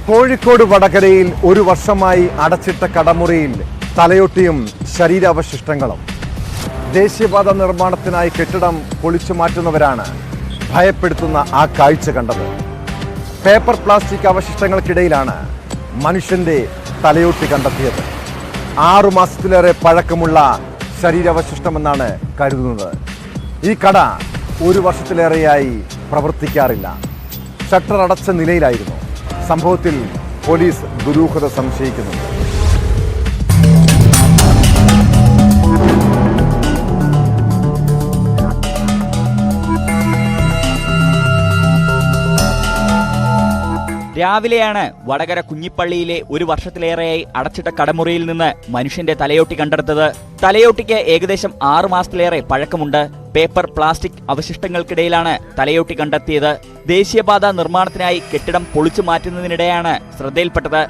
കോഴിക്കോട് വടകരയിൽ ഒരു വർഷമായി അടച്ചിട്ട കടമുറിയിൽ തലയൊട്ടിയും ശരീരാവശിഷ്ടങ്ങളും. ദേശീയപാത നിർമ്മാണത്തിനായി കെട്ടിടം പൊളിച്ചു മാറ്റുന്നവരാണ് ഭയപ്പെടുത്തുന്ന ആ കാഴ്ച കണ്ടത്. പേപ്പർ പ്ലാസ്റ്റിക് അവശിഷ്ടങ്ങൾക്കിടയിലാണ് മനുഷ്യന്റെ തലയൊട്ടി കണ്ടെത്തിയത്. 6 മാസത്തിലേറെ പഴക്കമുള്ള ശരീരാവശിഷ്ടമെന്നാണ് കരുതുന്നത്. ഈ കട ഒരു വർഷത്തിലേറെയായി പ്രവർത്തിക്കാറില്ല. ഷട്ടർ അടച്ച നിലയിലായിരുന്നു. സംഭവത്തിൽ പോലീസ് ദുരൂഹത സംശയിക്കുന്നുണ്ട്. രാവിലെയാണ് വടകര കുഞ്ഞിപ്പള്ളിയിലെ ഒരു വർഷത്തിലേറെയായി അടച്ചിട്ട കടമുറിയിൽ നിന്ന് മനുഷ്യന്റെ തലയോട്ടി കണ്ടെടുത്തത്. തലയോട്ടിക്ക് ഏകദേശം 6 മാസത്തിലേറെ പഴക്കമുണ്ട്. പേപ്പർ പ്ലാസ്റ്റിക് അവശിഷ്ടങ്ങൾക്കിടയിലാണ് തലയോട്ടി കണ്ടെത്തിയത്. ദേശീയപാത നിർമ്മാണത്തിനായി കെട്ടിടം പൊളിച്ചു മാറ്റുന്നതിനിടെയാണ് ശ്രദ്ധയിൽപ്പെട്ടത്.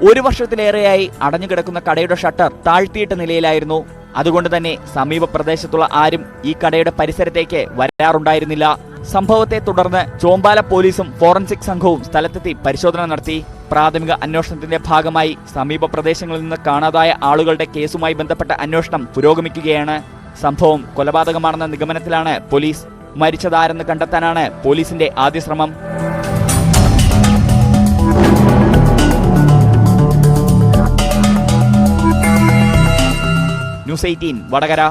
ഒരു വർഷത്തിലേറെയായി അടഞ്ഞുകിടക്കുന്ന കടയുടെ ഷട്ടർ താഴ്ത്തിയിട്ട നിലയിലായിരുന്നു. അതുകൊണ്ട് തന്നെ സമീപ പ്രദേശത്തുള്ള ആരും ഈ കടയുടെ പരിസരത്തേക്ക് വരാറുണ്ടായിരുന്നില്ല. സംഭവത്തെ തുടർന്ന് ചോമ്പാല പോലീസും ഫോറൻസിക് സംഘവും സ്ഥലത്തെത്തി പരിശോധന നടത്തി. പ്രാഥമിക അന്വേഷണത്തിന്റെ ഭാഗമായി സമീപ പ്രദേശങ്ങളിൽ നിന്ന് കാണാതായ ആളുകളുടെ കേസുമായി ബന്ധപ്പെട്ട അന്വേഷണം പുരോഗമിക്കുകയാണ്. സംഭവം കൊലപാതകമാണെന്ന നിഗമനത്തിലാണ് പോലീസ്. മരിച്ചതാരെന്ന് കണ്ടെത്താനാണ് പോലീസിന്റെ ആദ്യ ശ്രമം. ന്യൂസ് 18 വടകര.